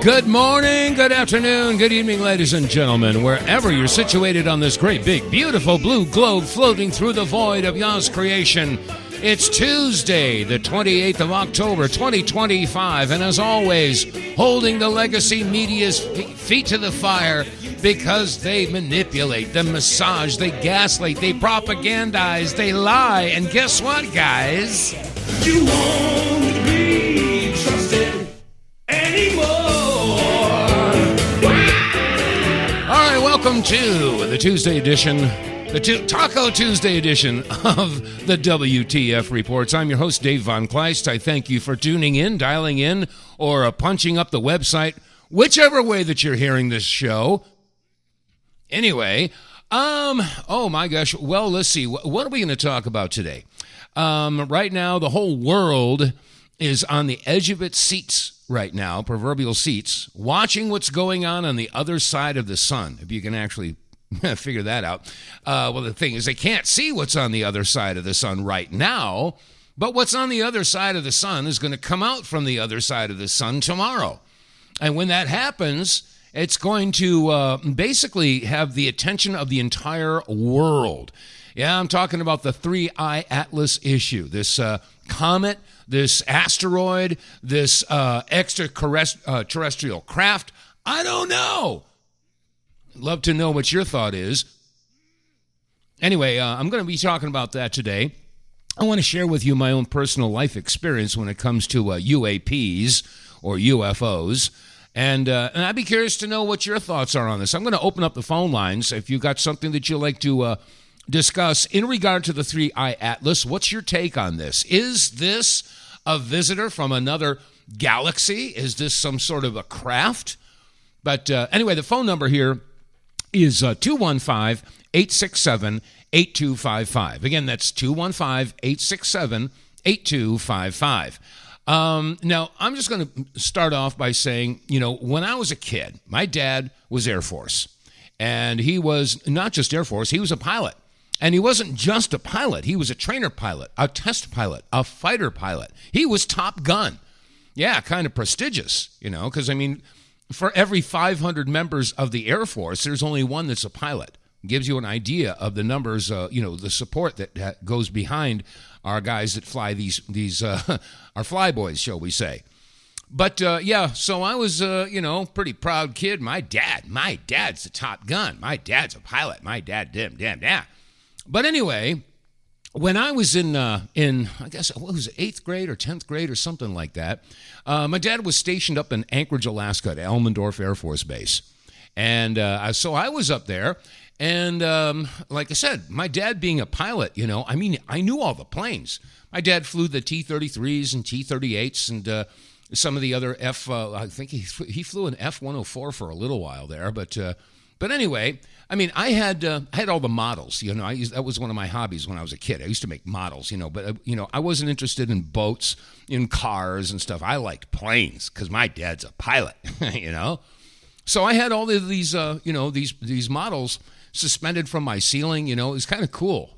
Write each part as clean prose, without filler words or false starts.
Good morning, good afternoon, good evening, ladies and gentlemen, wherever you're situated on this great, big, beautiful blue globe floating through the void of Yah's creation. It's Tuesday, the 28th of October, 2025, and as always, holding the legacy media's feet to the fire because they manipulate, they massage, they gaslight, they propagandize, they lie, and guess what, guys? You won't be trusted anymore. Welcome to the Tuesday edition, Taco Tuesday edition of the WTF Reports. I'm your host, Dave vonKleist. I thank you for tuning in, dialing in, or punching up the website, whichever way that you're hearing this show. Anyway, oh my gosh, well, let's see. What are we going to talk about today? Right now, the whole world is on the edge of its seats right now, proverbial seats, watching what's going on the other side of the sun, if you can actually figure that out. Well, the thing is, they can't see what's on the other side of the sun right now, but what's on the other side of the sun is going to come out from the other side of the sun tomorrow. And when that happens, it's going to basically have the attention of the entire world. Yeah, I'm talking about the 3IAtlas issue, this comet, this asteroid, this extraterrestrial craft. I don't know. Love to know what your thought is. Anyway, I'm going to be talking about that today. I want to share with you my own personal life experience when it comes to UAPs or UFOs. And I'd be curious to know what your thoughts are on this. I'm going to open up the phone lines. If you've got something that you'd like to discuss in regard to the 3IAtlas, what's your take on this? Is this a visitor from another galaxy? Is this some sort of a craft? But anyway, the phone number here is 215-867-8255. Again, that's 215-867-8255. Now, I'm just going to start off by saying, when I was a kid, my dad was Air Force. And he was not just Air Force, he was a pilot. And he wasn't just a pilot. He was a trainer pilot, a test pilot, a fighter pilot. He was Top Gun. Yeah, kind of prestigious, because, for every 500 members of the Air Force, there's only one that's a pilot. Gives you an idea of the numbers, the support that goes behind our guys that fly these our flyboys, shall we say. But, so I was, pretty proud kid. My dad's a Top Gun. My dad's a pilot. My dad, damn. But anyway, when I was in I guess, what was it, 8th grade or 10th grade or something like that, my dad was stationed up in Anchorage, Alaska at Elmendorf Air Force Base. And so I was up there, and like I said, my dad being a pilot, I knew all the planes. My dad flew the T-33s and T-38s and some of the other I think he flew an F-104 for a little while there, but anyway, I had all the models. That was one of my hobbies when I was a kid. I used to make models. But I wasn't interested in boats, in cars and stuff. I liked planes because my dad's a pilot. So I had all of these these models suspended from my ceiling. It was kind of cool.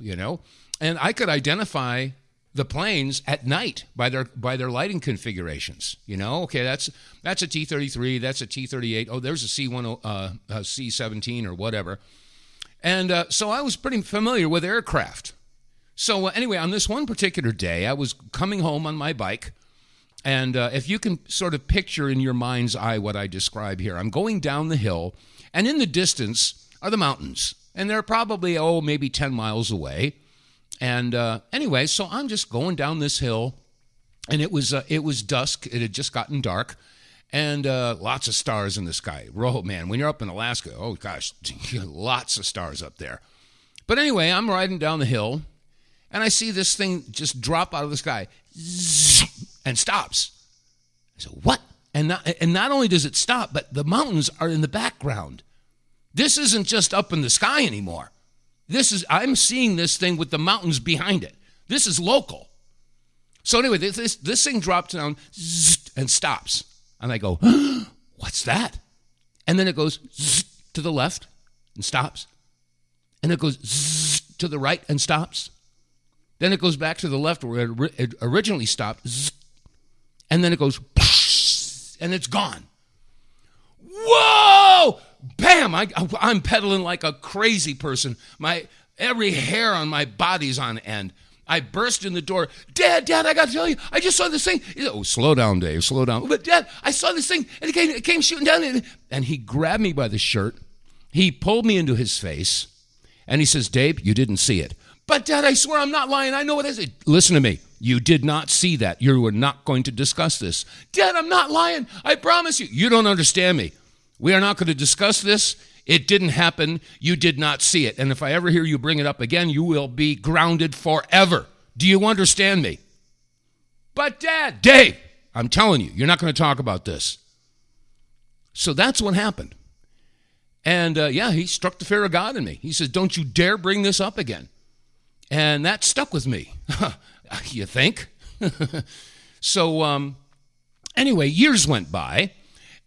And I could identify the planes at night by their lighting configurations. Okay, that's a T-33, that's a T-38. Oh, there's a C-17 or whatever. And so I was pretty familiar with aircraft. So anyway, on this one particular day, I was coming home on my bike. And if you can sort of picture in your mind's eye what I describe here, I'm going down the hill, and in the distance are the mountains. And they're probably, maybe 10 miles away. And anyway, so I'm just going down this hill, and it was dusk. It had just gotten dark, and lots of stars in the sky. Oh, man, when you're up in Alaska, oh, gosh, lots of stars up there. But anyway, I'm riding down the hill, and I see this thing just drop out of the sky and stops. I said, what? And not only does it stop, but the mountains are in the background. This isn't just up in the sky anymore. I'm seeing this thing with the mountains behind it. This is local. So anyway, this thing drops down and stops. And I go, what's that? And then it goes to the left and stops. And it goes to the right and stops. Then it goes back to the left where it originally stopped. And then it goes, and it's gone. Whoa! Bam! I'm pedaling like a crazy person. Every hair on my body's on end. I burst in the door. Dad, I got to tell you, I just saw this thing. Oh, slow down, Dave, slow down. But Dad, I saw this thing, and it came shooting down. And he grabbed me by the shirt. He pulled me into his face, and he says, Dave, you didn't see it. But Dad, I swear I'm not lying. I know what it is. Listen to me. You did not see that. You were not going to discuss this. Dad, I'm not lying. I promise you. You don't understand me. We are not going to discuss this. It didn't happen. You did not see it. And if I ever hear you bring it up again, you will be grounded forever. Do you understand me? But Dad, Dave, I'm telling you, you're not going to talk about this. So that's what happened. And he struck the fear of God in me. He says, don't you dare bring this up again. And that stuck with me. You think? So anyway, years went by.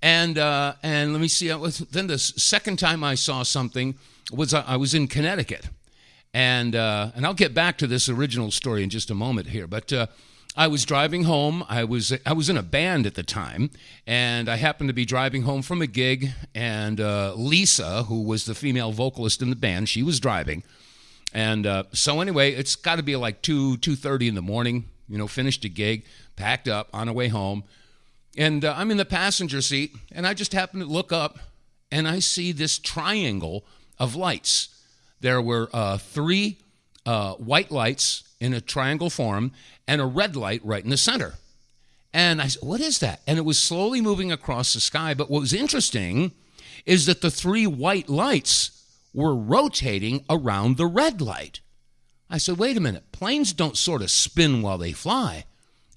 And let me see. Then the second time I saw something was I was in Connecticut, and I'll get back to this original story in just a moment here. But I was driving home. I was in a band at the time, and I happened to be driving home from a gig. And Lisa, who was the female vocalist in the band, she was driving. And so anyway, it's got to be like 2:30 in the morning. Finished a gig, packed up on our way home. And I'm in the passenger seat, and I just happen to look up, and I see this triangle of lights. There were 3 white lights in a triangle form and a red light right in the center. And I said, what is that? And it was slowly moving across the sky. But what was interesting is that the 3 white lights were rotating around the red light. I said, wait a minute. Planes don't sort of spin while they fly.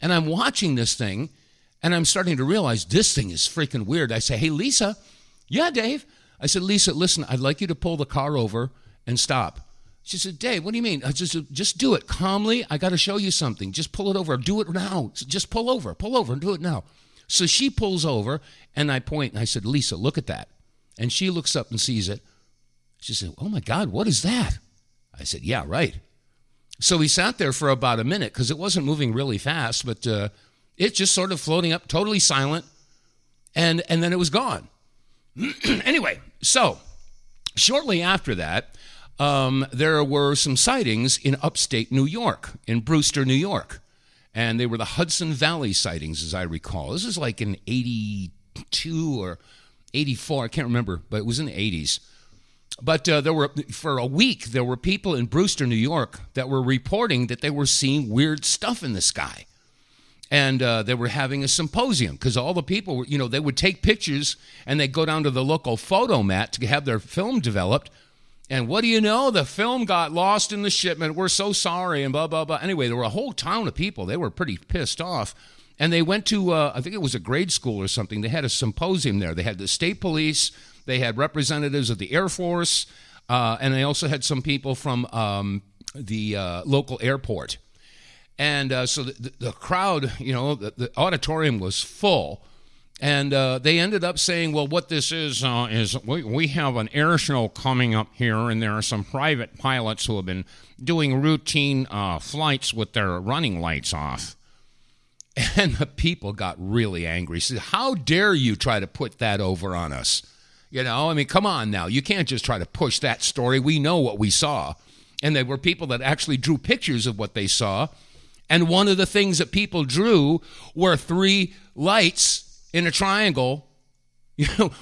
And I'm watching this thing, and I'm starting to realize this thing is freaking weird. I say, hey, Lisa. Yeah, Dave. I said, Lisa, listen, I'd like you to pull the car over and stop. She said, Dave, what do you mean? I just do it calmly. I got to show you something. Just pull it over. Do it now. Just pull over and do it now. So she pulls over, and I point, and I said, Lisa, look at that. And she looks up and sees it. She said, oh, my God, what is that? I said, yeah, right. So we sat there for about a minute because it wasn't moving really fast, but it's just sort of floating up, totally silent, and then it was gone. Anyway, so shortly after that, there were some sightings in upstate New York, in Brewster, New York, and they were the Hudson Valley sightings, as I recall. This is like in 82 or 84, I can't remember, but it was in the 80s. But for a week, there were people in Brewster, New York, that were reporting that they were seeing weird stuff in the sky. And they were having a symposium because all the people were, they would take pictures and they'd go down to the local photo mat to have their film developed. And what do you know? The film got lost in the shipment. We're so sorry and blah, blah, blah. Anyway, there were a whole town of people. They were pretty pissed off. And they went to, I think it was a grade school or something. They had a symposium there. They had the state police. They had representatives of the Air Force. And they also had some people from the local airport. And so the crowd, the auditorium was full. And they ended up saying, well, what this is we have an air show coming up here, and there are some private pilots who have been doing routine flights with their running lights off. And the people got really angry. Said, how dare you try to put that over on us? Come on now. You can't just try to push that story. We know what we saw. And there were people that actually drew pictures of what they saw. And one of the things that people drew were 3 lights in a triangle,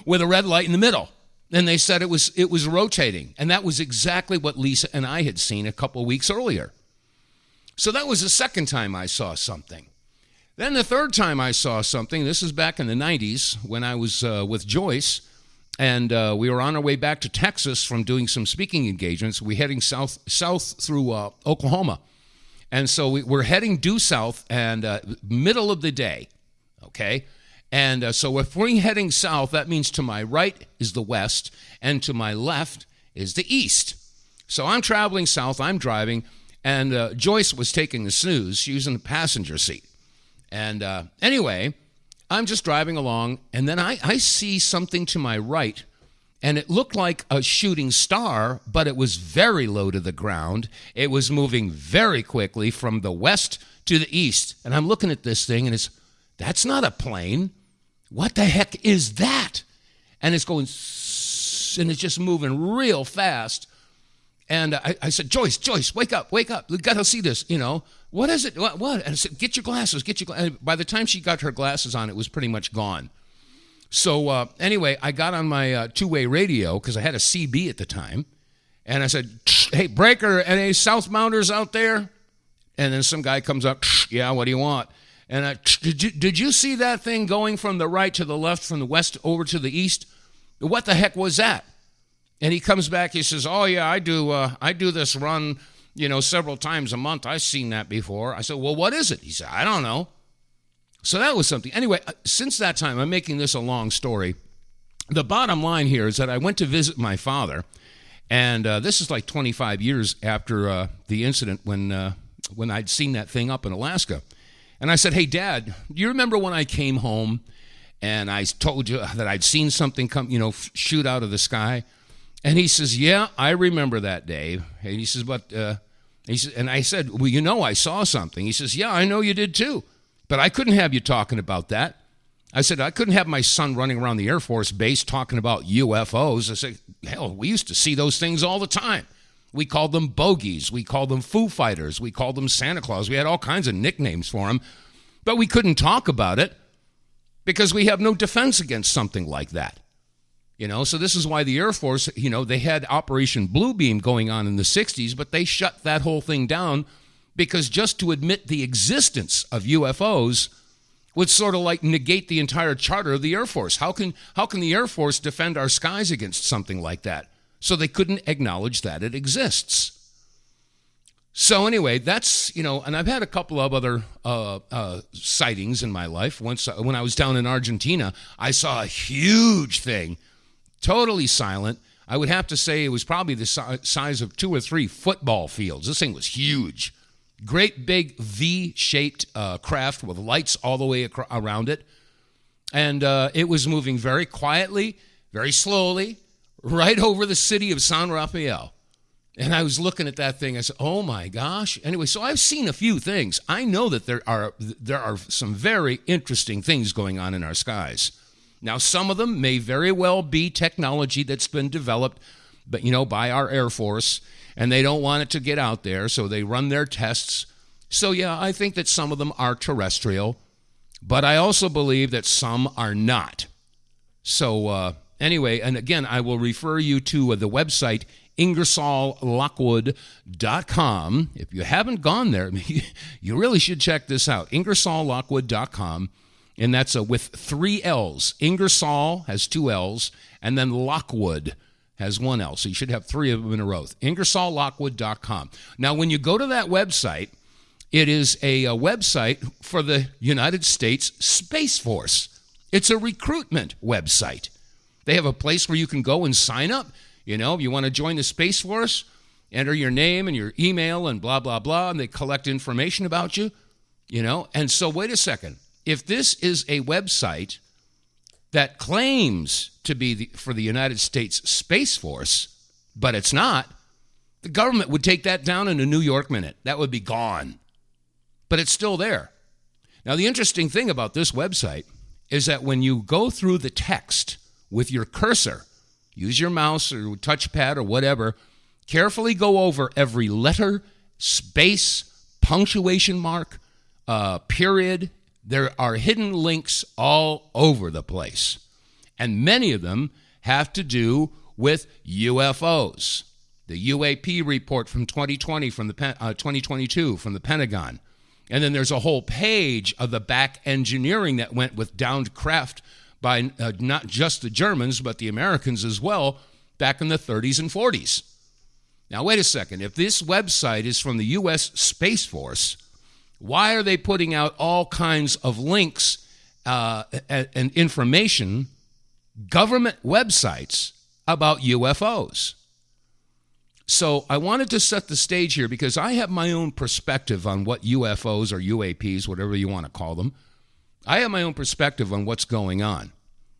with a red light in the middle. And they said it was rotating. And that was exactly what Lisa and I had seen a couple of weeks earlier. So that was the second time I saw something. Then the third time I saw something, this is back in the 90s when I was with Joyce, and we were on our way back to Texas from doing some speaking engagements. We're heading south through Oklahoma. And so we're heading due south and middle of the day, okay? And so if we're heading south, that means to my right is the west, and to my left is the east. So I'm traveling south, I'm driving, And Joyce was taking the snooze. She was in the passenger seat. And anyway, I'm just driving along, and then I see something to my right, and it looked like a shooting star, but it was very low to the ground. It was moving very quickly from the west to the east. And I'm looking at this thing, and that's not a plane. What the heck is that? And it's going, and it's just moving real fast. And I said, Joyce, wake up. We got to see this, What is it? What? And I said, get your glasses. And by the time she got her glasses on, it was pretty much gone. So anyway, I got on my two-way radio because I had a CB at the time. And I said, hey, breaker, any southbounders out there? And then some guy comes up, yeah, what do you want? And did you see that thing going from the right to the left, from the west over to the east? What the heck was that? And he comes back, he says, oh, yeah, I do this run, several times a month. I've seen that before. I said, well, what is it? He said, I don't know. So that was something. Anyway, since that time, I'm making this a long story. The bottom line here is that I went to visit my father, and this is like 25 years after the incident when I'd seen that thing up in Alaska. And I said, hey, Dad, do you remember when I came home and I told you that I'd seen something come, shoot out of the sky? And he says, yeah, I remember that, Dave. And he says, and I said, well, I saw something. He says, yeah, I know you did too. But I couldn't have you talking about that. I said, I couldn't have my son running around the Air Force Base talking about UFOs. I said, hell, we used to see those things all the time. We called them bogeys. We called them Foo Fighters. We called them Santa Claus. We had all kinds of nicknames for them. But we couldn't talk about it because we have no defense against something like that. So this is why the Air Force, they had Operation Bluebeam going on in the 60s, but they shut that whole thing down because just to admit the existence of UFOs would sort of like negate the entire charter of the Air Force. How can the Air Force defend our skies against something like that? So they couldn't acknowledge that it exists. So anyway, that's, and I've had a couple of other sightings in my life. Once, when I was down in Argentina, I saw a huge thing, totally silent. I would have to say it was probably the size of 2 or 3 football fields. This thing was huge. Great big V-shaped craft with lights all the way around it. And it was moving very quietly, very slowly, right over the city of San Rafael. And I was looking at that thing. I said, oh, my gosh. Anyway, so I've seen a few things. I know that there are some very interesting things going on in our skies. Now, some of them may very well be technology that's been developed, but by our Air Force, and they don't want it to get out there, so they run their tests. So, yeah, I think that some of them are terrestrial, but I also believe that some are not. So, anyway, and again, I will refer you to the website Ingerslllockwood.com. If you haven't gone there, you really should check this out. Ingerslllockwood.com, and that's with 3 L's. Ingersoll has 2 L's, and then Lockwood has 1 L. So you should have 3 of them in a row. Ingerslllockwood.com. Now, when you go to that website, it is a website for the United States Space Force. It's a recruitment website. They have a place where you can go and sign up. If you want to join the Space Force, enter your name and your email and blah, blah, blah, and they collect information about you, And so wait a second. If this is a website that claims to be for the United States Space Force, but it's not, the government would take that down in a New York minute. That would be gone. But it's still there. Now, the interesting thing about this website is that when you go through the text with your cursor, use your mouse or touchpad or whatever, carefully go over every letter, space, punctuation mark, period. There are hidden links all over the place. And many of them have to do with UFOs. The UAP report from 2020, from the 2022 from the Pentagon. And then there's a whole page of the back engineering that went with downed craft by not just the Germans, but the Americans as well, back in the 30s and 40s. Now, wait a second. If this website is from the U.S. Space Force, why are they putting out all kinds of links and information, government websites, about UFOs? So I wanted to set the stage here because I have my own perspective on what UFOs or UAPs, whatever you want to call them. I have my own perspective on what's going on.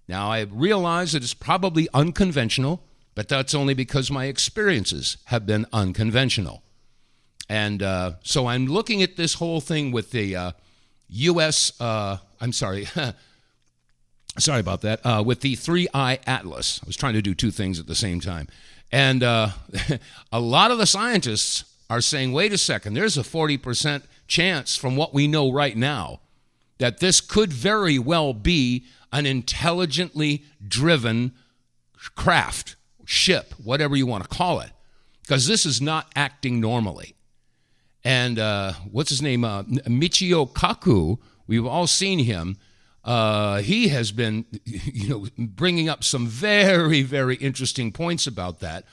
Now, I realize that it's probably unconventional, but that's only because my experiences have been unconventional. And so I'm looking at this whole thing with the sorry about that, with the 3IAtlas. I was trying to do two things at the same time. And a lot of the scientists are saying, wait a second, there's a 40% chance from what we know right now that this could very well be an intelligently driven craft, ship, whatever you want to call it, because this is not acting normally. And what's his name? Michio Kaku, we've all seen him. He has been, bringing up some very, very interesting points about that.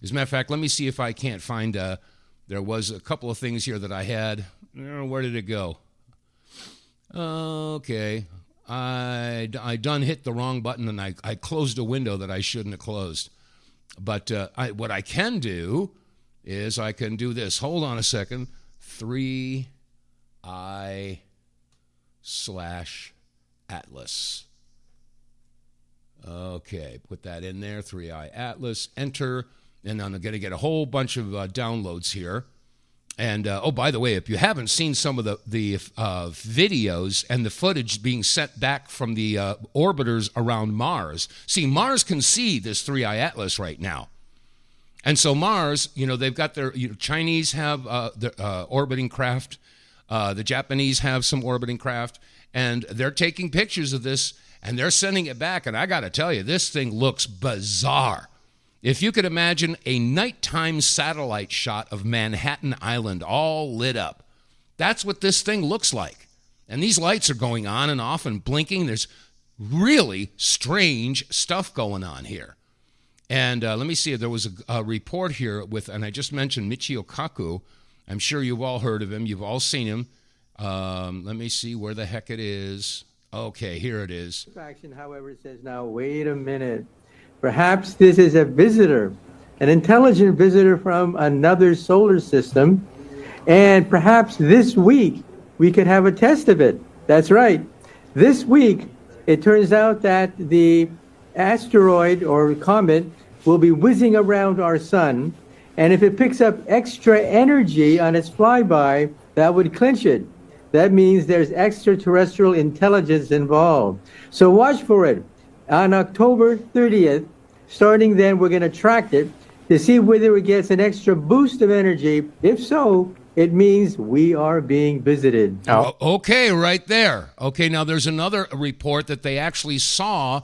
As a matter of fact, let me see if I can't find, there was a couple of things here that I had. Where did it go? Okay. I done hit the wrong button, and I closed a window that I shouldn't have closed. But what I can do is I can do this. Hold on a second. 3I/Atlas. Okay, put that in there. 3IAtlas. Enter. And I'm going to get a whole bunch of downloads here. And, by the way, if you haven't seen some of the videos and the footage being sent back from the orbiters around Mars, see, Mars can see this 3IAtlas right now. And so Mars, they've got their, Chinese have their orbiting craft. The Japanese have some orbiting craft. And they're taking pictures of this, and they're sending it back. And I got to tell you, this thing looks bizarre. If you could imagine a nighttime satellite shot of Manhattan Island all lit up, that's what this thing looks like. And these lights are going on and off and blinking. There's really strange stuff going on here. And let me see, there was a report here and I just mentioned Michio Kaku. I'm sure you've all heard of him. You've all seen him. Let me see where the heck it is. Okay, here it is. Action, however, says, now, wait a minute. Perhaps this is a visitor, an intelligent visitor from another solar system, and perhaps this week we could have a test of it. That's right. This week, it turns out that the asteroid or comet will be whizzing around our sun, and if it picks up extra energy on its flyby, that would clinch it. That means there's extraterrestrial intelligence involved. So watch for it. On October 30th, starting then, we're going to track it to see whether it gets an extra boost of energy. If so, it means we are being visited. Oh, okay, right there. Okay, now there's another report that they actually saw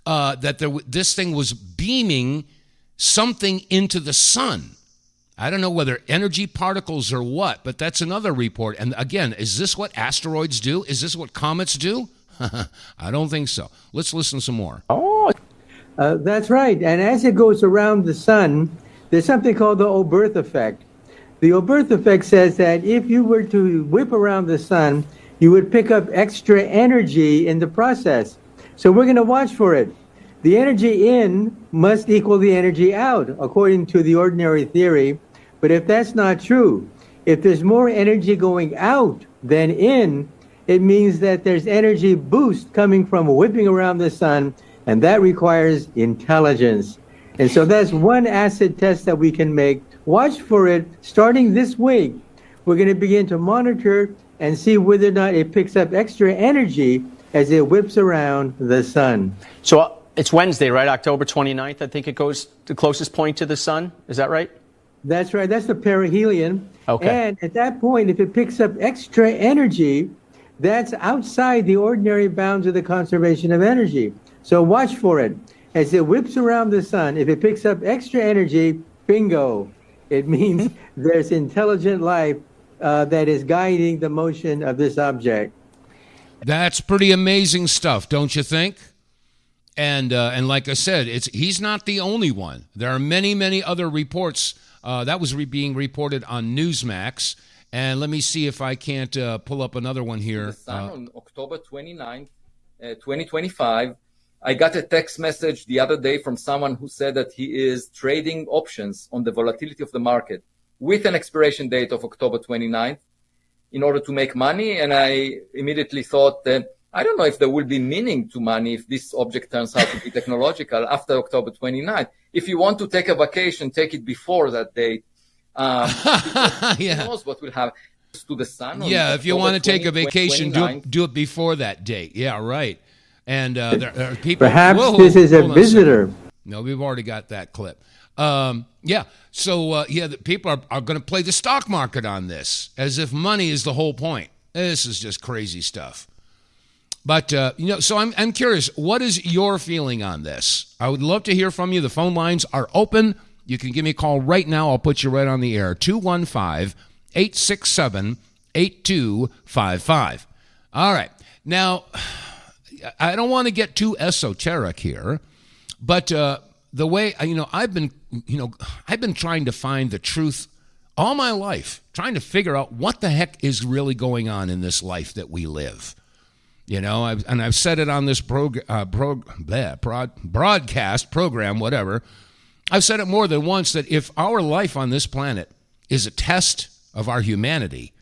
that this thing was beaming something into the sun. I don't know whether energy particles or what, but that's another report. And again, is this what asteroids do? Is this what comets do? I don't think so. Let's listen some more. That's right. And as it goes around the sun, there's something called the Oberth effect. The Oberth effect says that if you were to whip around the sun, you would pick up extra energy in the process. So we're going to watch for it. The energy in must equal the energy out, according to the ordinary theory. But if that's not true, if there's more energy going out than in, it means that there's energy boost coming from whipping around the sun, and that requires intelligence. And so that's one acid test that we can make. Watch for it. Starting this week, we're going to begin to monitor and see whether or not it picks up extra energy as it whips around the sun. So it's Wednesday, right? October 29th, I think it goes the closest point to the sun. Is that right? That's right. That's the perihelion. Okay. And at that point, if it picks up extra energy, that's outside the ordinary bounds of the conservation of energy. So watch for it. As it whips around the sun, if it picks up extra energy, bingo. It means there's intelligent life that is guiding the motion of this object. That's pretty amazing stuff, don't you think? And like I said, he's not the only one. There are many, many other reports. That was being reported on Newsmax. And let me see if I can't pull up another one here. The sun on October 29th, 2025, I got a text message the other day from someone who said that he is trading options on the volatility of the market with an expiration date of October 29th in order to make money. And I immediately thought that I don't know if there will be meaning to money if this object turns out to be technological after October 29th. If you want to take a vacation, take it before that date. Who knows what will happen to the sun? Yeah, if you want to take a vacation, do it before that date. Yeah, right. And there are people. Perhaps this is a visitor. No, we've already got that clip. Yeah. So, the people are going to play the stock market on this as if money is the whole point. This is just crazy stuff. But, so I'm curious, what is your feeling on this? I would love to hear from you. The phone lines are open. You can give me a call right now. I'll put you right on the air. 215-867-8255. All right. Now, I don't want to get too esoteric here, but the way I've been trying to find the truth all my life, trying to figure out what the heck is really going on in this life that we live. I've said it on this broadcast program, whatever. I've said it more than once that if our life on this planet is a test of our humanity,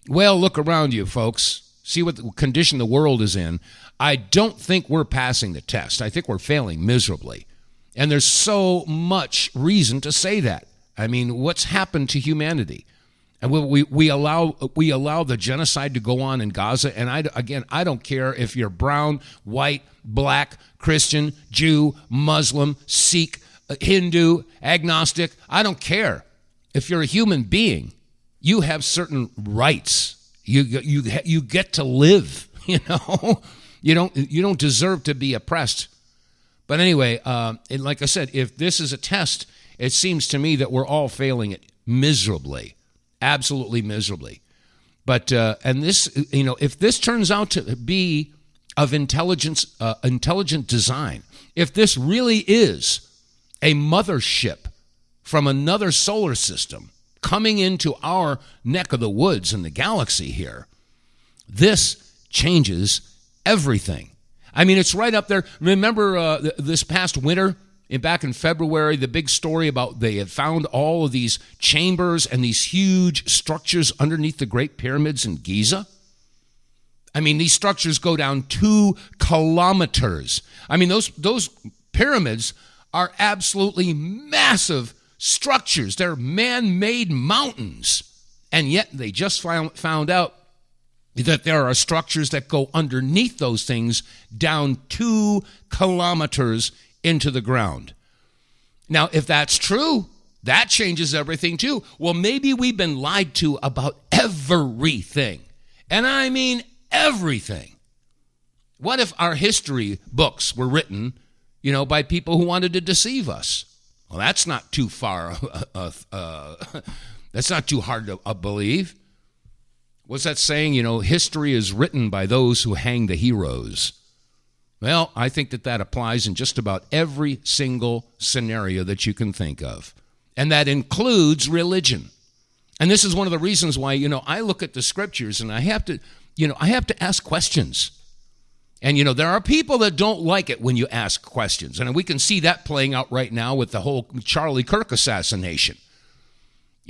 well, look around you, folks. See what condition the world is in. I don't think we're passing the test. I think we're failing miserably. And there's so much reason to say that. I mean, what's happened to humanity? And we allow the genocide to go on in Gaza. And I don't care if you're brown, white, black, Christian, Jew, Muslim, Sikh, Hindu, agnostic. I don't care. If you're a human being, you have certain rights. You get to live. You don't deserve to be oppressed. But anyway, and like I said, if this is a test, it seems to me that we're all failing it miserably, absolutely miserably. But and this, if this turns out to be of intelligent design, if this really is a mothership from another solar system coming into our neck of the woods in the galaxy here, this changes everything. I mean, it's right up there. Remember this past winter, back in February, the big story about they had found all of these chambers and these huge structures underneath the Great Pyramids in Giza? I mean, these structures go down 2 kilometers. I mean, those pyramids are absolutely massive structures. They're man-made mountains. And yet they just found out that there are structures that go underneath those things down 2 kilometers into the ground. Now, if that's true, that changes everything too. Well, maybe we've been lied to about everything. And I mean everything. What if our history books were written, by people who wanted to deceive us? Well, that's not too far. That's not too hard to believe. What's that saying? History is written by those who hang the heroes. Well, I think that applies in just about every single scenario that you can think of. And that includes religion. And this is one of the reasons why, I look at the scriptures and I have to ask questions. And, there are people that don't like it when you ask questions. And we can see that playing out right now with the whole Charlie Kirk assassination.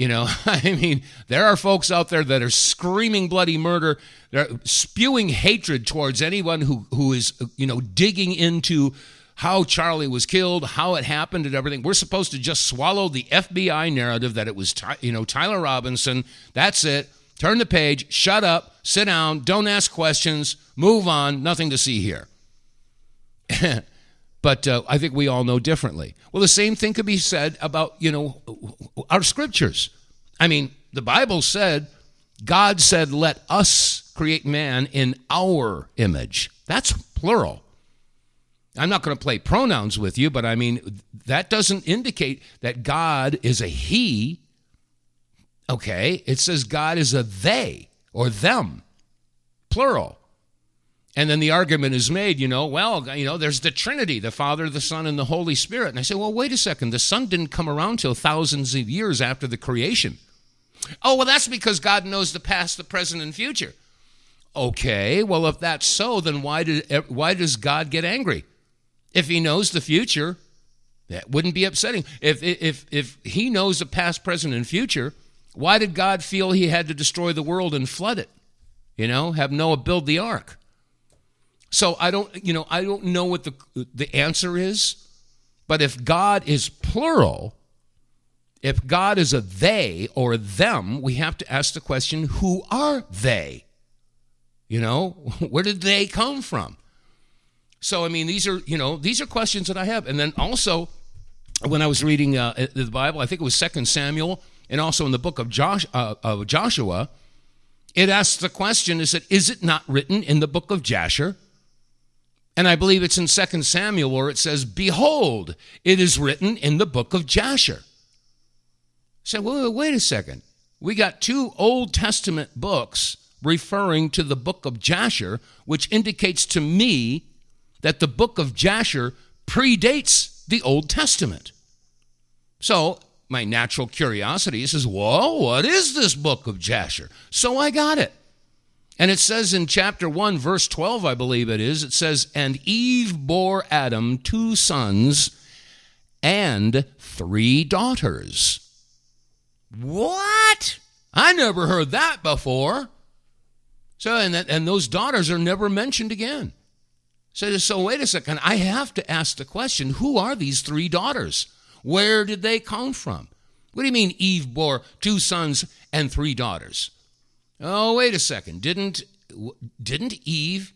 I mean, there are folks out there that are screaming bloody murder. They're spewing hatred towards anyone who is, digging into how Charlie was killed, how it happened and everything. We're supposed to just swallow the FBI narrative that it was, Tyler Robinson. That's it. Turn the page, shut up, sit down, don't ask questions, move on, nothing to see here. But I think we all know differently. Well, the same thing could be said about, our scriptures. I mean, the Bible said, God said, let us create man in our image. That's plural. I'm not going to play pronouns with you, but I mean, that doesn't indicate that God is a he. Okay, it says God is a they or them, plural. And then the argument is made, there's the Trinity, the Father, the Son, and the Holy Spirit. And I say, well, wait a second. The Son didn't come around till thousands of years after the creation. Oh, well, that's because God knows the past, the present, and future. Okay, well, if that's so, then why does God get angry? If he knows the future, that wouldn't be upsetting. If he knows the past, present, and future, why did God feel he had to destroy the world and flood it? Have Noah build the ark. So I don't know what the answer is, but if God is plural, if God is a they or them, we have to ask the question, who are they? Where did they come from? So, these are questions that I have. And then also, when I was reading the Bible, I think it was 2 Samuel, and also in the book of Joshua, it asks the question, is it not written in the book of Jasher? And I believe it's in 2 Samuel where it says, behold, it is written in the book of Jasher. So, wait a second. We got 2 Old Testament books referring to the book of Jasher, which indicates to me that the book of Jasher predates the Old Testament. So my natural curiosity says, whoa, what is this book of Jasher? So I got it. And it says in chapter 1, verse 12, I believe it is, it says, and Eve bore Adam 2 sons and 3 daughters. What? I never heard that before. So, and those daughters are never mentioned again. So wait a second. I have to ask the question, who are these 3 daughters? Where did they come from? What do you mean Eve bore 2 sons and 3 daughters? Oh, wait a second. Didn't Eve,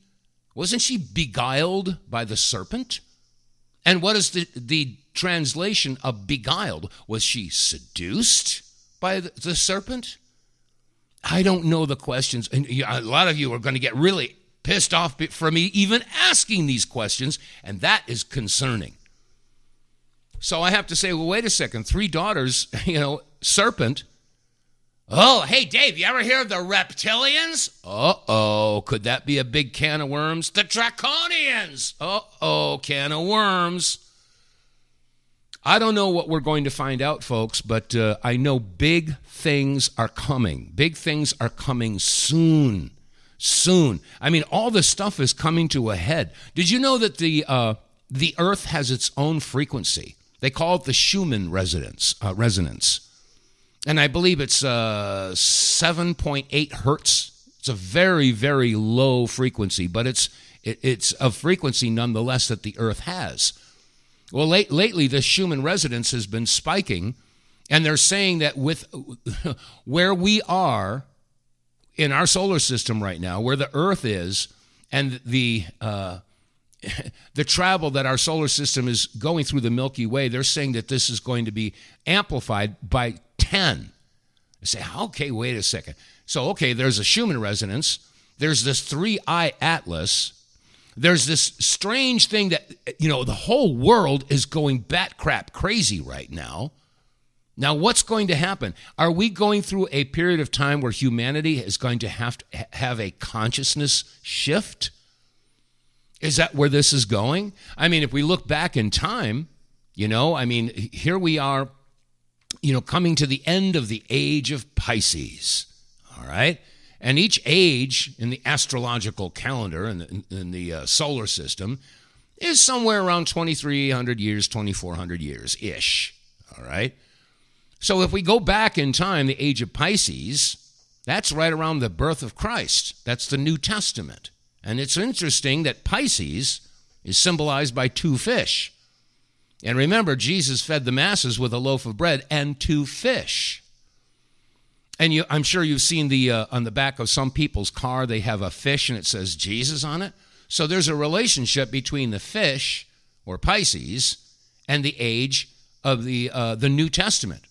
wasn't she beguiled by the serpent? And what is the translation of beguiled? Was she seduced by the serpent? I don't know the questions. And a lot of you are going to get really pissed off for me even asking these questions, and that is concerning. So I have to say, well, wait a second. 3 daughters, serpent. Oh, hey, Dave, you ever hear of the reptilians? Uh-oh, could that be a big can of worms? The draconians. Uh-oh, can of worms. I don't know what we're going to find out, folks, but I know big things are coming. Big things are coming soon. Soon. All this stuff is coming to a head. Did you know that the Earth has its own frequency? They call it the Schumann resonance. And I believe it's 7.8 hertz. It's a very, very low frequency, but it's a frequency nonetheless that the Earth has. Well, lately, the Schumann resonance has been spiking, and they're saying that with where we are in our solar system right now, where the Earth is, and the travel that our solar system is going through the Milky Way, they're saying that this is going to be amplified by 10. I say, okay, wait a second. So, okay, there's a Schumann resonance. There's this 3IAtlas. There's this strange thing that, the whole world is going bat crap crazy right now. Now, what's going to happen? Are we going through a period of time where humanity is going to have a consciousness shift? Is that where this is going? If we look back in time, here we are, coming to the end of the age of Pisces, all right? And each age in the astrological calendar in the solar system is somewhere around 2,300 years, 2,400 years-ish, all right? So if we go back in time, the age of Pisces, that's right around the birth of Christ. That's the New Testament. And it's interesting that Pisces is symbolized by 2 fish. And remember, Jesus fed the masses with a loaf of bread and 2 fish. And I'm sure you've seen on the back of some people's car, they have a fish and it says Jesus on it. So there's a relationship between the fish, or Pisces, and the age of the New Testament,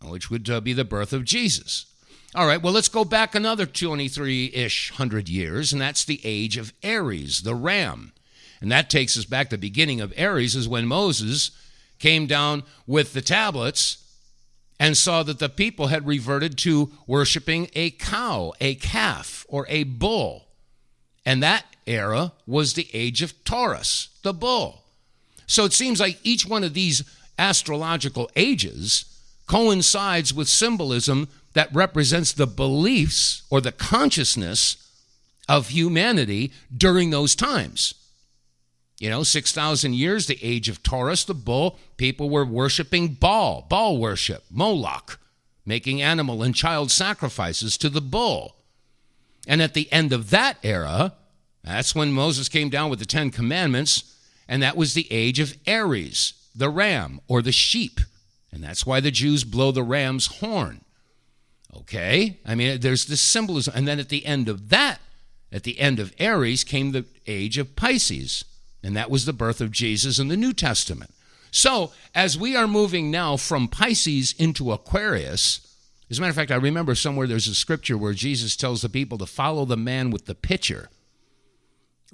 which would be the birth of Jesus. All right, well, let's go back another 23-ish hundred years, and that's the age of Aries, the ram. And that takes us back. The beginning of Aries is when Moses came down with the tablets and saw that the people had reverted to worshiping a cow, a calf, or a bull. And that era was the age of Taurus, the bull. So it seems like each one of these astrological ages coincides with symbolism that represents the beliefs or the consciousness of humanity during those times. 6,000 years, the age of Taurus, the bull, people were worshiping Baal worship, Moloch, making animal and child sacrifices to the bull. And at the end of that era, that's when Moses came down with the 10 Commandments, and that was the age of Aries, the ram or the sheep. And that's why the Jews blow the ram's horn. Okay? I mean, there's this symbolism. And then at the end of that, at the end of Aries, came the age of Pisces. And that was the birth of Jesus in the New Testament. So, as we are moving now from Pisces into Aquarius, as a matter of fact, I remember somewhere there's a scripture where Jesus tells the people to follow the man with the pitcher.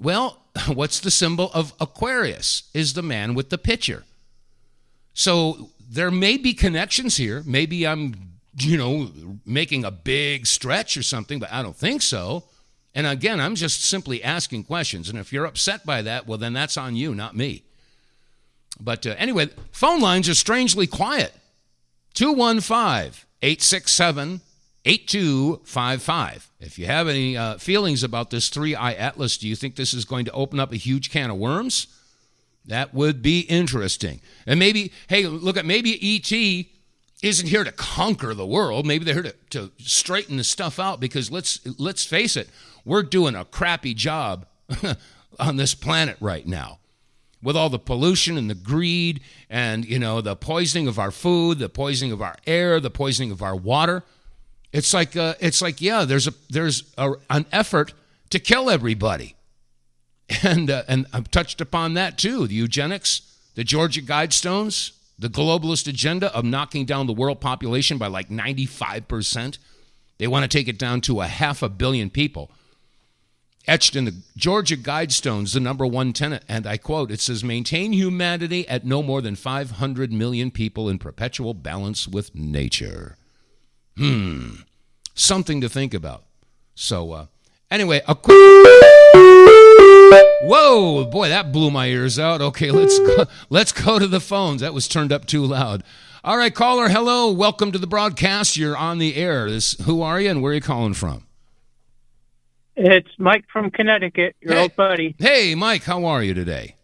Well, what's the symbol of Aquarius? Is the man with the pitcher. So there may be connections here. Maybe I'm, making a big stretch or something, but I don't think so. And again, I'm just simply asking questions. And if you're upset by that, well, then that's on you, not me. But anyway, phone lines are strangely quiet. 215-867-8255. If you have any feelings about this 3IAtlas, do you think this is going to open up a huge can of worms? That would be interesting. And maybe, hey, look at maybe E.T. isn't here to conquer the world. Maybe they're here to straighten the stuff out, because let's face it, we're doing a crappy job on this planet right now with all the pollution and the greed and, the poisoning of our food, the poisoning of our air, the poisoning of our water. It's like there's an effort to kill everybody. And I've touched upon that too, the eugenics, the Georgia Guidestones, the globalist agenda of knocking down the world population by like 95%. They want to take it down to 500 million people. Etched in the Georgia Guidestones, the number one tenet, and I quote, it says, maintain humanity at no more than 500 million people in perpetual balance with nature. Something to think about. So, anyway, whoa, boy, that blew my ears out. Okay, let's go to the phones. That was turned up too loud. All right, caller, hello. Welcome to the broadcast. You're on the air. Who are you and where are you calling from? It's Mike from Connecticut, your old buddy. Hey, Mike, how are you today?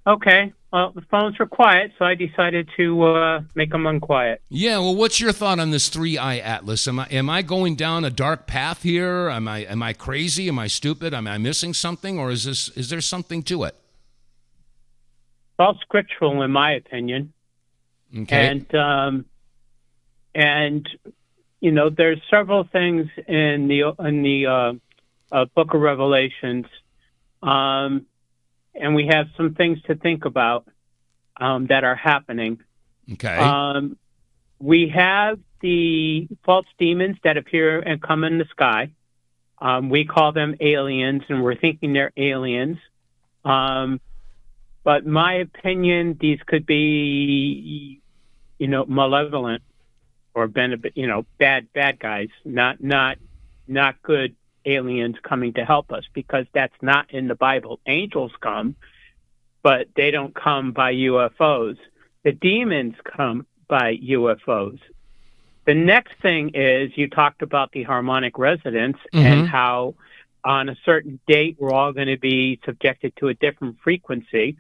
Okay. Well, the phones were quiet, so I decided to make them unquiet. Yeah, well, what's your thought on this 3IAtlas? Am I going down a dark path here? Am I crazy? Am I stupid? Am I missing something, or is there something to it? It's all scriptural, in my opinion. Okay. And there's several things in the Book of Revelations. And we have some things to think about that are happening. Okay. We have the false demons that appear and come in the sky. We call them aliens, and we're thinking they're aliens. But my opinion, these could be, malevolent or bad guys, not good aliens coming to help us, because that's not in the Bible. Angels come, but they don't come by UFOs. The demons come by UFOs. The next thing is, you talked about the harmonic resonance and how on a certain date we're all going to be subjected to a different frequency.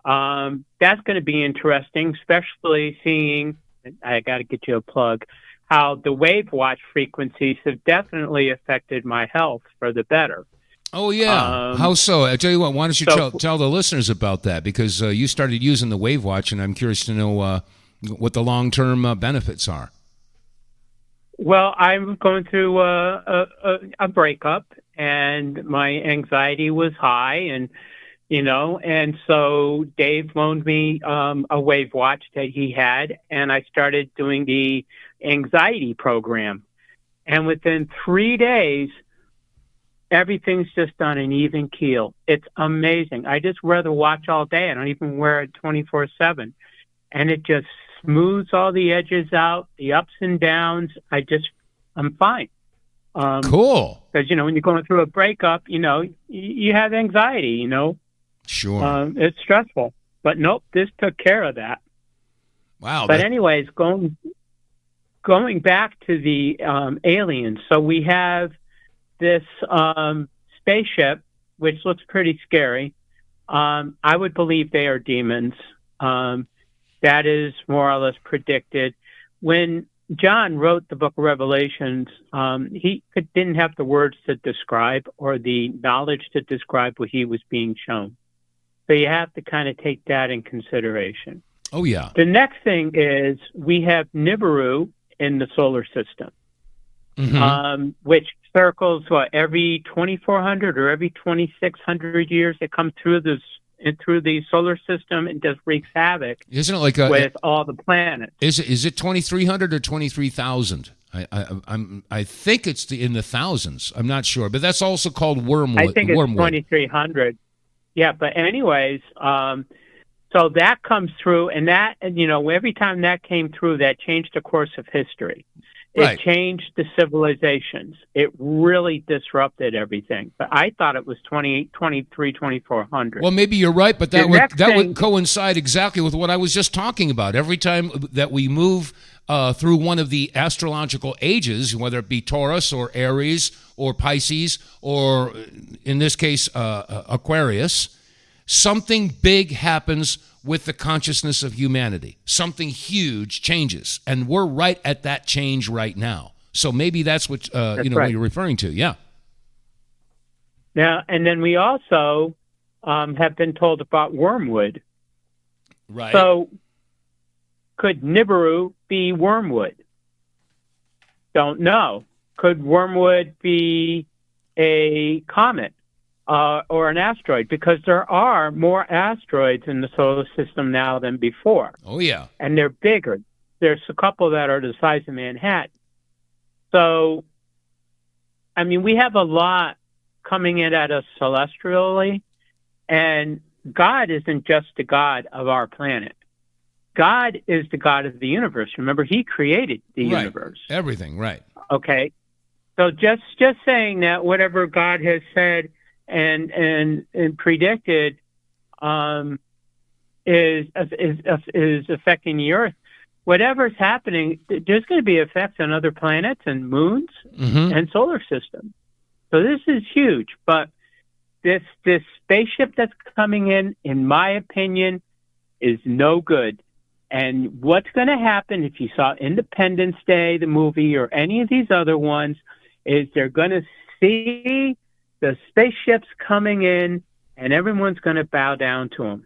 That's going to be interesting, especially seeing, I got to get you a plug, how the wave watch frequencies have definitely affected my health for the better. Oh, yeah. How so? I tell you what, why don't you tell the listeners about that? Because you started using the wave watch, and I'm curious to know what the long-term benefits are. Well, I'm going through a breakup, and my anxiety was high, and so Dave loaned me a wave watch that he had, and I started doing the anxiety program. And within 3 days, everything's just on an even keel. It's amazing. I just wear the watch all day. I don't even wear it 24/7. And it just smooths all the edges out, the ups and downs. I'm fine. Cool. Because, when you're going through a breakup, you have anxiety, Sure. It's stressful. But nope, this took care of that. Wow. But anyways, going back to the aliens. So we have this spaceship, which looks pretty scary. I would believe they are demons. That is more or less predicted. When John wrote the book of Revelations, he didn't have the words to describe or the knowledge to describe what he was being shown. So you have to kind of take that in consideration. Oh, yeah. The next thing is we have Nibiru in the solar system, which circles every 2,400 or every 2,600 years. It comes through the solar system and just wreaks havoc. Isn't it like with all the planets? Is it 2,300 or 23,000? I think it's in the thousands. I'm not sure, but that's also called wormwood. I think it's 2,300. Yeah, but anyways, so that comes through, and that, every time that came through, that changed the course of history. It changed the civilizations. It really disrupted everything. But I thought it was 2,400. Well, maybe you're right, but that would coincide exactly with what I was just talking about. Every time that we move through one of the astrological ages, whether it be Taurus or Aries or Pisces or, in this case, Aquarius, something big happens with the consciousness of humanity. Something huge changes, and we're right at that change right now. So maybe that's what what you're referring to. Yeah. Now, and then we also have been told about wormwood. Right. So could Nibiru be wormwood? Don't know. Could wormwood be a comet? Or an asteroid, because there are more asteroids in the solar system now than before. Oh, yeah. And they're bigger. There's a couple that are the size of Manhattan. So, we have a lot coming in at us celestially, and God isn't just the God of our planet. God is the God of the universe. Remember, he created the universe. Everything, right. Okay. So just saying that whatever God has said and predicted is affecting the Earth. Whatever's happening, there's going to be effects on other planets and moons and solar systems. So this is huge. But this spaceship that's coming in my opinion, is no good. And what's going to happen if you saw Independence Day, the movie, or any of these other ones, is they're going to see the spaceships coming in, and everyone's going to bow down to them.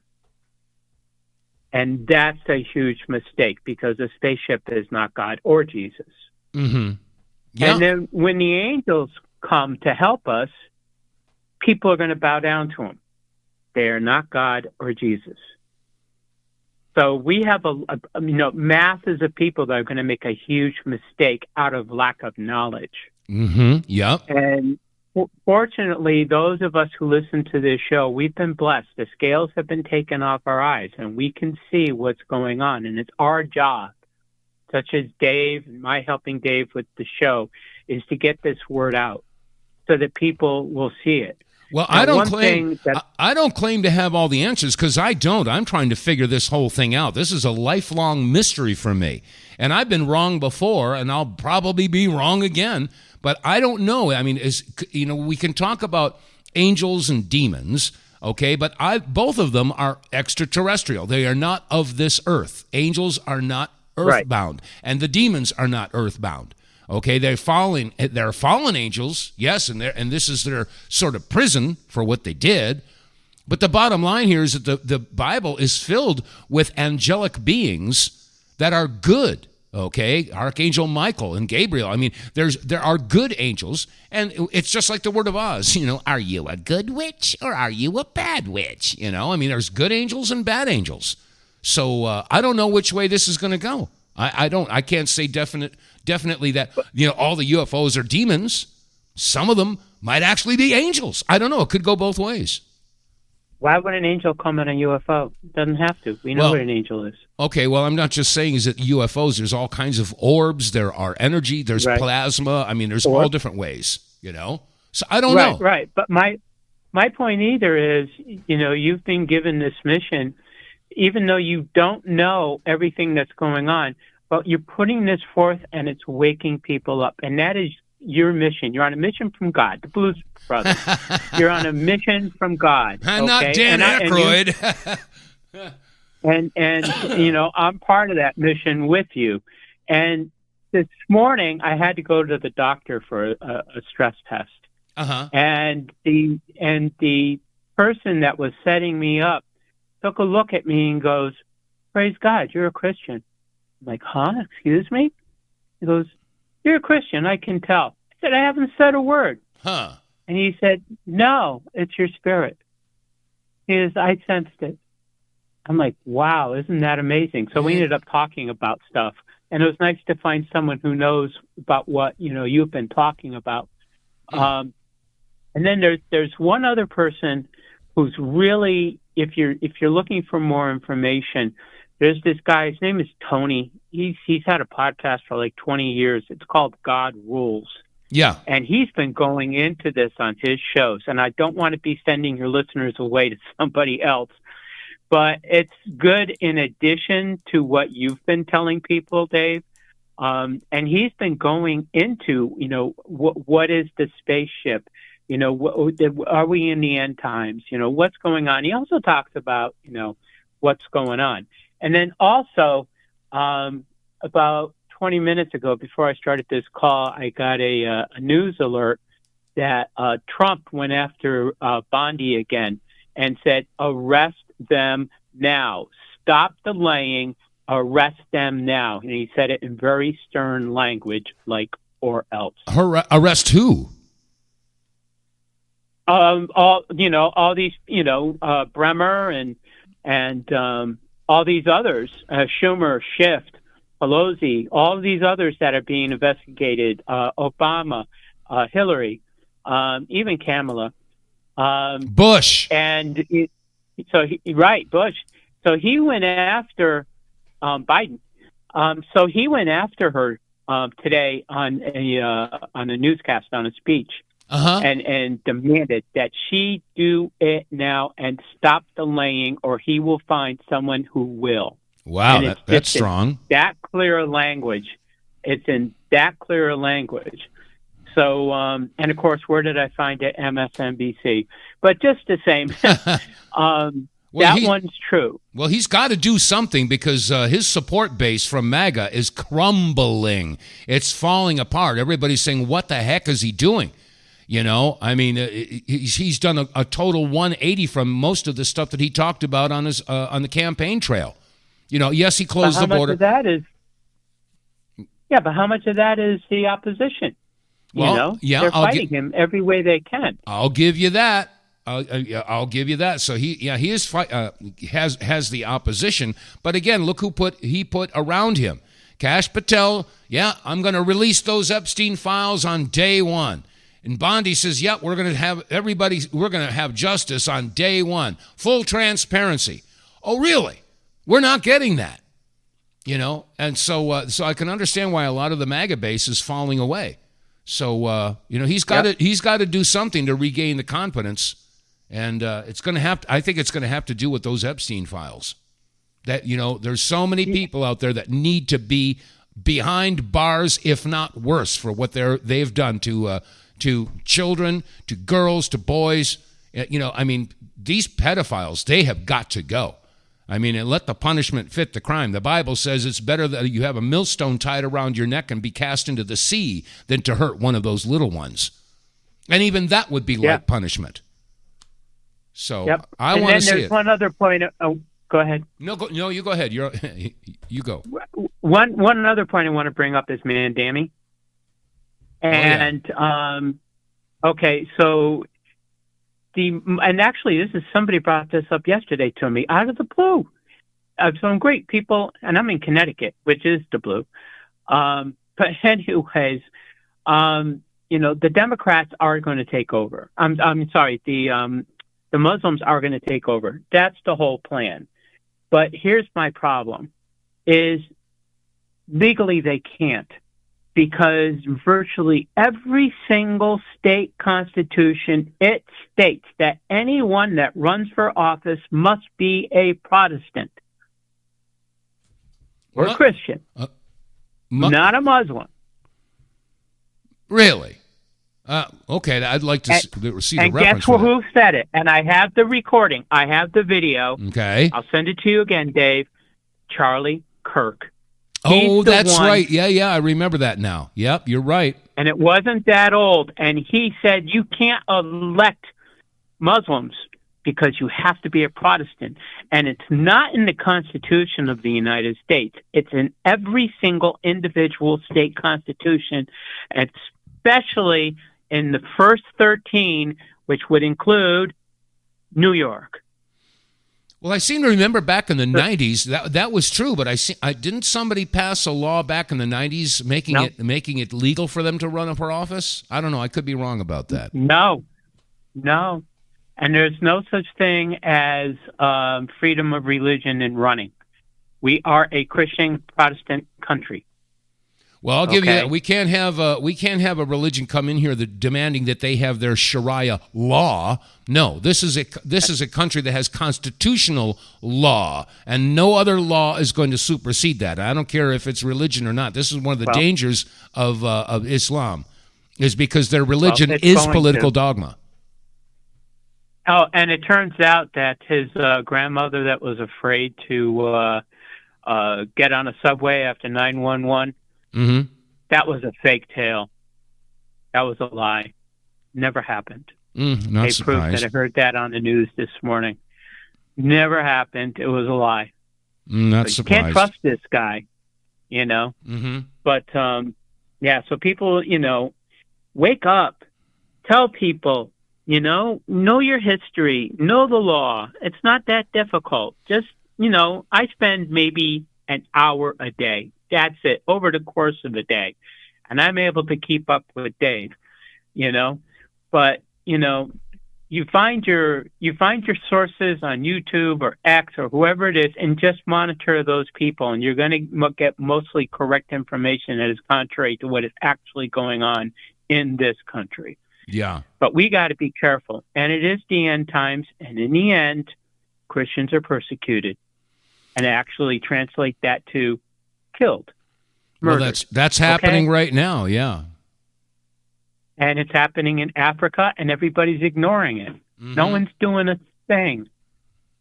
And that's a huge mistake, because a spaceship is not God or Jesus. Mm-hmm. Yeah. And then when the angels come to help us, people are going to bow down to them. They are not God or Jesus. So we have masses of people that are going to make a huge mistake out of lack of knowledge. Mm-hmm. Yeah. And fortunately, those of us who listen to this show, we've been blessed. The scales have been taken off our eyes, and we can see what's going on. And it's our job, such as Dave, my helping Dave with the show, is to get this word out so that people will see it. Well, I don't claim to have all the answers, because I don't. I'm trying to figure this whole thing out. This is a lifelong mystery for me. And I've been wrong before, and I'll probably be wrong again. But I don't know. We can talk about angels and demons, okay? But both of them are extraterrestrial. They are not of this earth. Angels are not earthbound, and the demons are not earthbound. Okay, they're fallen angels, yes, and this is their sort of prison for what they did. But the bottom line here is that the Bible is filled with angelic beings that are good. Okay, Archangel Michael and Gabriel. There are good angels, and it's just like the Word of Oz. Are you a good witch or are you a bad witch? There's good angels and bad angels. So I don't know which way this is going to go. I can't say definitely that all the UFOs are demons. Some of them might actually be angels. I don't know. It could go both ways. Why would an angel come in a UFO? It doesn't have to. We know what an angel is. Okay, well, I'm not just saying is that UFOs. There's all kinds of orbs. There are energy. There's plasma. There's all different ways. So I don't know. Right. But my point either is, you've been given this mission, even though you don't know everything that's going on, but you're putting this forth and it's waking people up. And that is your mission. You're on a mission from God, the Blues Brothers. You're on a mission from God. I'm not Dan Aykroyd. And I'm part of that mission with you. And this morning, I had to go to the doctor for a stress test. Uh-huh. And the person that was setting me up took a look at me and goes, "Praise God, you're a Christian." I'm like, "Huh? Excuse me?" He goes, "You're a Christian, I can tell." I said, "I haven't said a word." Huh. And he said, "No, it's your spirit." He goes, "I sensed it." I'm like, "Wow, isn't that amazing?" So we ended up talking about stuff. And it was nice to find someone who knows about what, you've been talking about. And then there's one other person who's really, if you're looking for more information, there's this guy. His name is Tony. He's had a podcast for like 20 years. It's called God Rules. Yeah. And he's been going into this on his shows. And I don't want to be sending your listeners away to somebody else, but it's good in addition to what you've been telling people, Dave. And he's been going into, what is the spaceship? Are we in the end times? What's going on? He also talks about, what's going on. And then also, about 20 minutes ago, before I started this call, I got a news alert that Trump went after Bondi again and said, "Arrest them now. Stop delaying. Arrest them now." And he said it in very stern language, like, or else. Arrest who? All these, Bremer and all these others, Schumer, Schiff, Pelosi, all of these others that are being investigated, Obama, Hillary, even Kamala, Bush, and Bush. So he went after Biden. So he went after her today on a newscast, on a speech, and demanded that she do it now and stop delaying, or he will find someone who will. Wow, that's strong. That clear language. It's in that clear language. So, and of course, where did I find it? MSNBC. But just the same, one's true. Well, he's got to do something because his support base from MAGA is crumbling. It's falling apart. Everybody's saying, what the heck is he doing? I mean, he's done a total 180 from most of the stuff that he talked about on his on the campaign trail. Yes, he closed the border. But how much of that is the opposition? Well, they're fighting him every way they can. I'll give you that. I'll give you that. So he is has the opposition, but again, look who he put around him. Kash Patel. Yeah, I'm going to release those Epstein files on day one. And Bondi says, "Yeah, we're going to have we're going to have justice on day one, full transparency." Oh, really? We're not getting that, and so I can understand why a lot of the MAGA base is falling away. So he's got to do something to regain the confidence, and it's going to have. I think it's going to have to do with those Epstein files. That there's so many people out there that need to be behind bars, if not worse, for what they've done to children, to girls, to boys. I mean, these pedophiles, they have got to go. I mean, and let the punishment fit the crime. The Bible says it's better that you have a millstone tied around your neck and be cast into the sea than to hurt one of those little ones. And even that would be like punishment. So I want to see it. There's one other point. Oh, go ahead. No, you go ahead. You go. One other point I want to bring up is Mandami. And, okay, so and actually, this is somebody brought this up yesterday to me out of the blue. Some great people, and I'm in Connecticut, which is the blue. But anyways, the Democrats are going to take over. I'm sorry, the Muslims are going to take over. That's the whole plan. But here's my problem: is legally they can't. Because virtually every single state constitution, it states that anyone that runs for office must be a Protestant or Christian, not a Muslim. Really? Okay, I'd like to see the reference. And guess who said it? And I have the recording. I have the video. Okay. I'll send it to you again, Dave. Charlie Kirk. Oh, that's right. Yeah, I remember that now. Yep, you're right. And it wasn't that old. And he said you can't elect Muslims because you have to be a Protestant. And it's not in the Constitution of the United States. It's in every single individual state constitution, especially in the first 13, which would include New York. Well, I seem to remember back in the 90s that was true, but I didn't somebody pass a law back in the 90s making it legal for them to run for office? I don't know. I could be wrong about that. No. And there's no such thing as freedom of religion in running. We are a Christian Protestant country. Well, I'll give you that. We can't have a religion come in here demanding that they have their Sharia law. No, this is a country that has constitutional law, and no other law is going to supersede that. I don't care if it's religion or not. This is one of the dangers of Islam, is because their religion is political dogma. Oh, and it turns out that his grandmother that was afraid to get on a subway after 911. Mm-hmm. That was a fake tale. That was a lie. Never happened. Not they surprised. proved that. I heard that on the news this morning. Never happened. It was a lie. Not surprised. You can't trust this guy, Mm-hmm. But, so people, wake up. Tell people, know your history. Know the law. It's not that difficult. Just, I spend maybe an hour a day. That's it, over the course of the day. And I'm able to keep up with Dave, But, you find your sources on YouTube or X or whoever it is, and just monitor those people, and you're going to get mostly correct information that is contrary to what is actually going on in this country. Yeah. But we got to be careful. And it is the end times, and in the end, Christians are persecuted. And actually translate that to killed, murdered. Well, that's happening right now, yeah. And it's happening in Africa, and everybody's ignoring it. Mm-hmm. No one's doing a thing.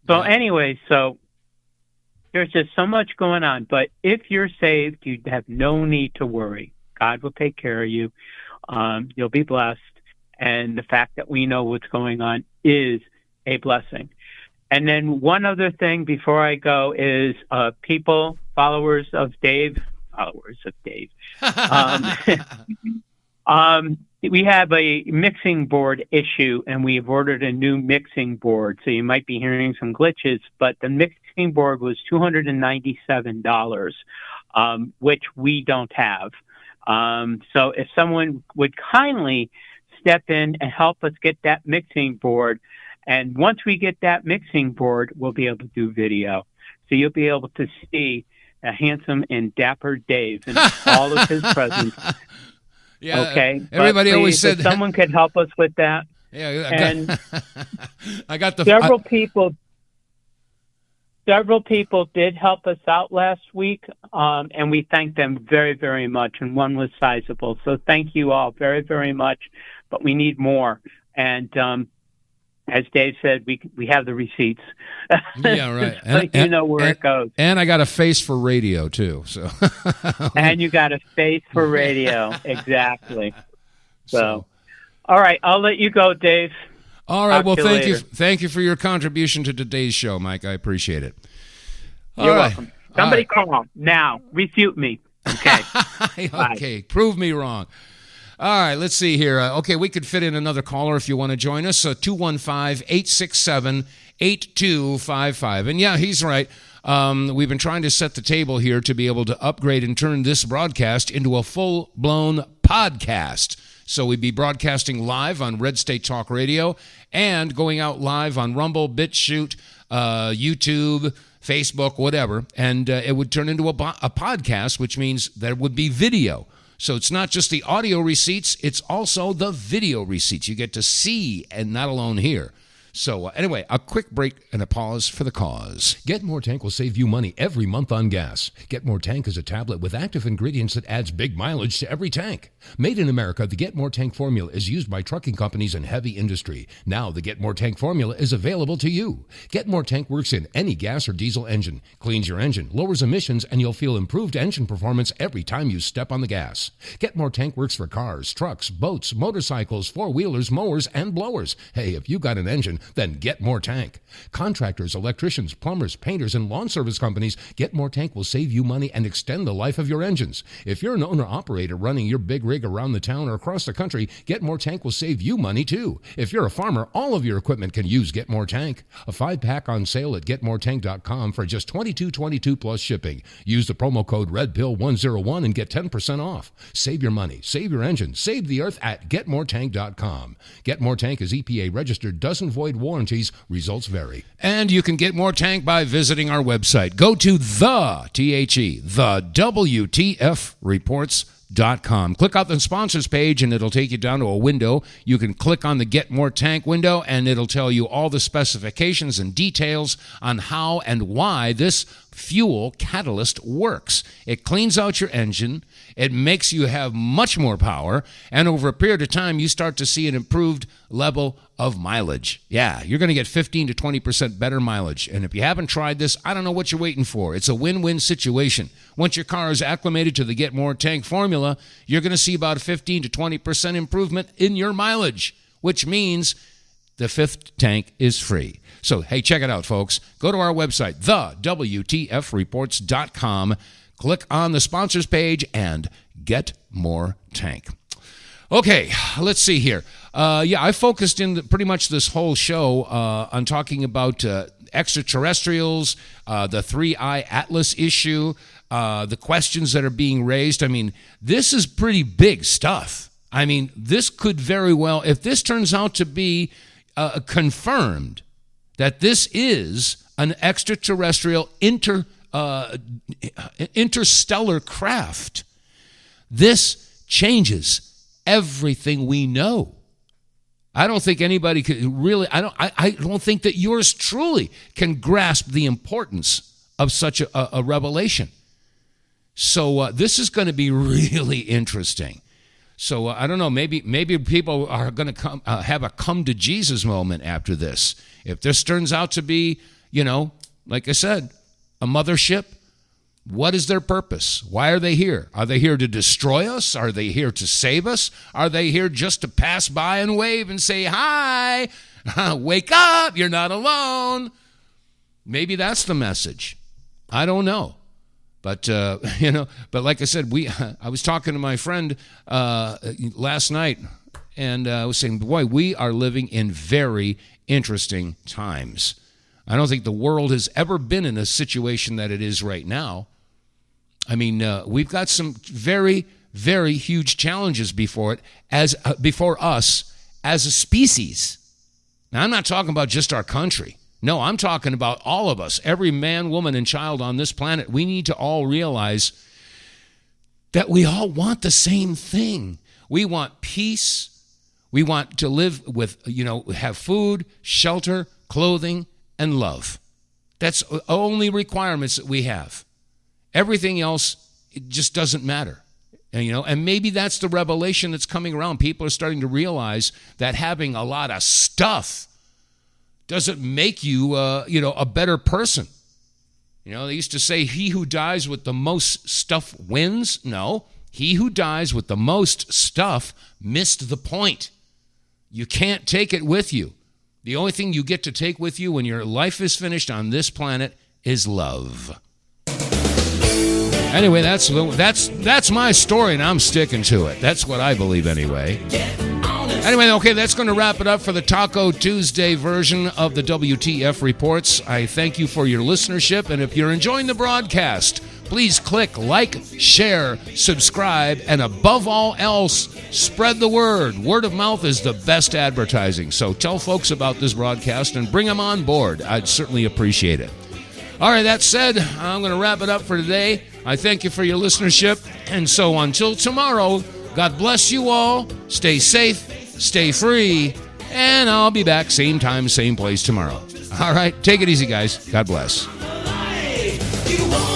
So anyway, there's just so much going on. But if you're saved, you have no need to worry. God will take care of you. You'll be blessed. And the fact that we know what's going on is a blessing. And then one other thing before I go is followers of Dave. We have a mixing board issue, and we've ordered a new mixing board. So you might be hearing some glitches, but the mixing board was $297, which we don't have. So if someone would kindly step in and help us get that mixing board, and once we get that mixing board, we'll be able to do video. So you'll be able to see a handsome and dapper Dave in all of his presence. Yeah. Okay. Everybody always said that someone could help us with that. Yeah. I got the Several people did help us out last week, and we thank them very, very much. And one was sizable. So thank you all very, very much. But we need more. And as Dave said, we have the receipts. Yeah, right. So you know where it goes. And I got a face for radio, too. So. And you got a face for radio. Exactly. So, all right. I'll let you go, Dave. All right. Talk Well, to thank later. Thank you for your contribution to today's show, Mike. I appreciate it. You're welcome. Somebody call now. Refute me. Okay. Okay. Prove me wrong. All right, let's see here. Okay, we could fit in another caller if you want to join us. 215-867-8255. And yeah, he's right. We've been trying to set the table here to be able to upgrade and turn this broadcast into a full-blown podcast. So we'd be broadcasting live on Red State Talk Radio and going out live on Rumble, BitChute, YouTube, Facebook, whatever. And it would turn into a podcast, which means there would be video. So it's not just the audio receipts, it's also the video receipts. You get to see and not alone hear. So anyway, a quick break and a pause for the cause. Get More Tank will save you money every month on gas. Get More Tank is a tablet with active ingredients that adds big mileage to every tank. Made in America, the Get More Tank formula is used by trucking companies and heavy industry. Now the Get More Tank formula is available to you. Get More Tank works in any gas or diesel engine, cleans your engine, lowers emissions, and you'll feel improved engine performance every time you step on the gas. Get More Tank works for cars, trucks, boats, motorcycles, four-wheelers, mowers, and blowers. Hey, if you got an engine, then Get More Tank. Contractors, electricians, plumbers, painters, and lawn service companies, Get More Tank will save you money and extend the life of your engines. If you're an owner-operator running your big rig around the town or across the country, Get More Tank will save you money too. If you're a farmer, all of your equipment can use Get More Tank. A 5-pack on sale at GetMoreTank.com for just $22.22 plus shipping. Use the promo code REDPILL101 and get 10% off. Save your money, save your engine, save the earth at GetMoreTank.com. Get More Tank is EPA registered, doesn't void warranties, results vary. And you can get More Tank by visiting our website. Go to the WTFReports.com. Click out the sponsors page and it'll take you down to a window. You can click on the Get More Tank window and it'll tell you all the specifications and details on how and why this fuel catalyst works. It cleans out your engine, it makes you have much more power, and over a period of time you start to see an improved level of mileage. Yeah, you're going to get 15 to 20% better mileage. And if you haven't tried this, I don't know what you're waiting for. It's a win-win situation. Once your car is acclimated to the Get More Tank formula, you're going to see about a 15 to 20% improvement in your mileage, which means the fifth tank is free. So, hey, check it out, folks. Go to our website, TheWTFReports.com. Click on the sponsors page and get more tank. Okay, let's see here. I focused in pretty much this whole show on talking about extraterrestrials, the 3IAtlas issue, the questions that are being raised. I mean, this is pretty big stuff. I mean, this could very well, if this turns out to be confirmed that this is an extraterrestrial interstellar craft, this changes everything we know. I don't think anybody could really, I don't think that yours truly can grasp the importance of such a revelation. So this is going to be really interesting. So I don't know, maybe people are going to come have a come to Jesus moment after this. If this turns out to be, like I said, a mothership, what is their purpose? Why are they here? Are they here to destroy us? Are they here to save us? Are they here just to pass by and wave and say, hi, wake up, you're not alone? Maybe that's the message. I don't know. But, but like I said, I was talking to my friend last night, and I was saying, boy, we are living in very interesting times. I don't think the world has ever been in a situation that it is right now. I mean, we've got some very, very huge challenges before us as a species. Now, I'm not talking about just our country. No, I'm talking about all of us, every man, woman, and child on this planet. We need to all realize that we all want the same thing. We want peace. We want to live with, have food, shelter, clothing, and love. That's the only requirements that we have. Everything else, it just doesn't matter. And maybe that's the revelation that's coming around. People are starting to realize that having a lot of stuff doesn't make you, a better person. They used to say, he who dies with the most stuff wins. No, he who dies with the most stuff missed the point. You can't take it with you. The only thing you get to take with you when your life is finished on this planet is love. Anyway, that's my story, and I'm sticking to it. That's what I believe anyway. Anyway, okay, that's going to wrap it up for the Taco Tuesday version of the WTF Reports. I thank you for your listenership, and if you're enjoying the broadcast, please click like, share, subscribe, and above all else, spread the word. Word of mouth is the best advertising, so tell folks about this broadcast and bring them on board. I'd certainly appreciate it. All right, that said, I'm going to wrap it up for today. I thank you for your listenership, and so until tomorrow, God bless you all. Stay safe. Stay free, And I'll be back same time, same place tomorrow. All right, take it easy, guys. God bless. You won't